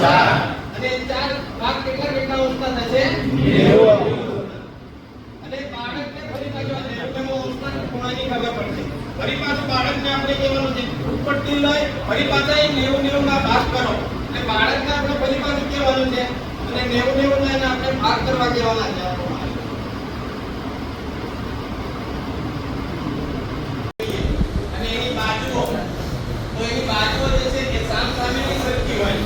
અને 4 ભાગ કેટલા કેટલા અંશના થશે 90. અને બાળકને ફરી પાછો 90 અંશના ખૂણાની ખબર પડશે. ફરી પાછું બાળકને આપણે કહેવાનું છે ઉપરથી લઈ ફરી પાછા એ 90 માં ભાગ કરો. એટલે બાળકને આપણે ફરી પાછું કહેવાનું છે અને 90 માં આપણે ભાગ કરવા કહેવાના છે. અને એની બાજુઓ જે છે એ સામસામેની સરખી હોય.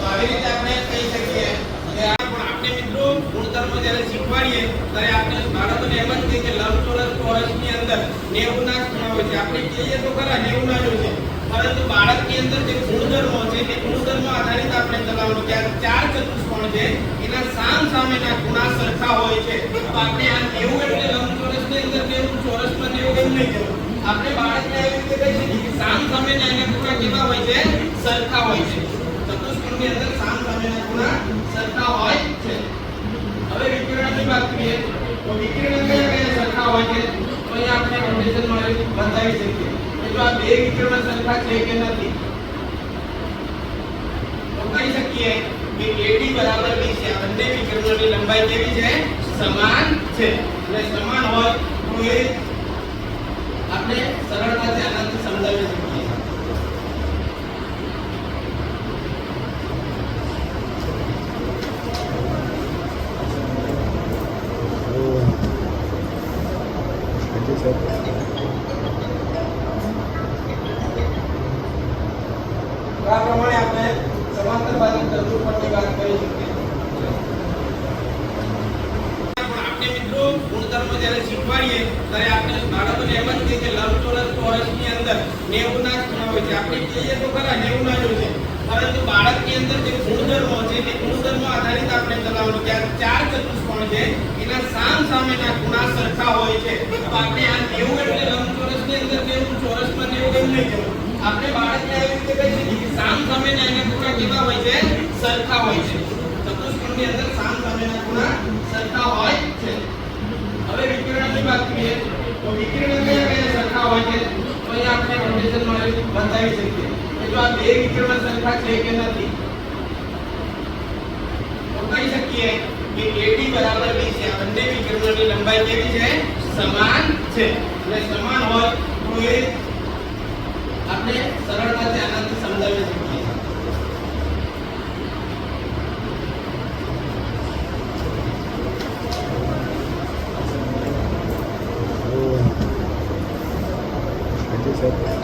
આવી રીતે આપણે કહી શકીએ કે આપણે મિત્રો ગુણધર્મ જ્યારે શીખવાડીએ ત્યારે આપણે બાળકોને એમ જ કહીએ કે લંબચોરસ ચોરસની અંદર 90 ના ખૂણા હોય છે. આપણે કહીએ તો ખરા 90 ના જ હોય છે, પરંતુ બાળકની અંદર જે ગુણધર્મો છે તે ગુણધર્મો આધારિત આપણે ચલાવવાનું કે આ 4 ચતુષ્કોણ છે એના સામસામેના ખૂણા સરખા હોય છે. તો આપણે આ 90 એટલે લંબચોરસની અંદર 90, ચોરસમાં 90 એમ નહીં કહેવું. આપણે બાળકને એવી રીતે કહી શકીએ કે સામસામેના એના ખૂણા કેવા હોય છે સરખા હોય છે. ચતુષ્કોણની અંદર સામસામેના ખૂણા સરખા હોય છે. હવે વિકર્ણની વાત કરીએ તો વિકર્ણ કયા કયા સરખા હોય છે તો અહીં આપણે નોટેશનમાં બતાવી શકીએ કે જો આ બે વિકર્ણ સરખા છે કે નથી તો કહી શકીએ કે AD બરાબર BC. આ બંને વિકર્ણોની લંબાઈ કેવી છે સમાન છે. એટલે સમાન હોય તો એ આપણે સરળતાથી આનાથી સમજાવી શકીએ. આ પ્રમાણે આપણે સમાંતર બાજુ ચતુષ્કોણની વાત કરી શકીએ. આપણે મિત્રો ગુણધર્મ જ્યારે શીખવાડીએ ત્યારે આપણે બાળકોને એમ જ કહીએ કે લંબચોરસ ચોરસની અંદર 90 ના ખૂણા હોય છે. આપણે કહીએ તો ખરા 90 ના જ હોય છે, પરંતુ બાળકની અંદર જે ગુણધર્મો છે તે ગુણધર્મો આધારિત આપણે ચલાવવાનું કે આ 4 ચતુષ્કોણ છે એના સામસામેના ખૂણા સરખા હોય છે. તો આપણે આ 90 એટલે લંબચોરસની અંદર 90, ચોરસમાં 90 એમ નહીં કહેવું. આપણે બાળકને એવી રીતે કહી શકીએ કે સામસામેના એના ખૂણા કેવા હોય છે સરખા હોય છે. ચતુષ્કોણની અંદર સામસામેના ખૂણા સરખા હોય છે. હવે વિકર્ણની વાત કરીએ તો વિકર્ણ કયા કયા સરખા હોય છે તો અહીં આપણે નોટેશનમાં બતાવી શકીએ કે જો આ બે વિકર્ણ સરખા છે કે નથી તો કહી શકીએ કે AD બરાબર BC. આ બંને વિકર્ણોની લંબાઈ કેવી છે સમાન છે. એટલે સમાન હોય તો એ આપણે સરળતાથી આનાથી સમજાવી શકીએ. Thank you, sir.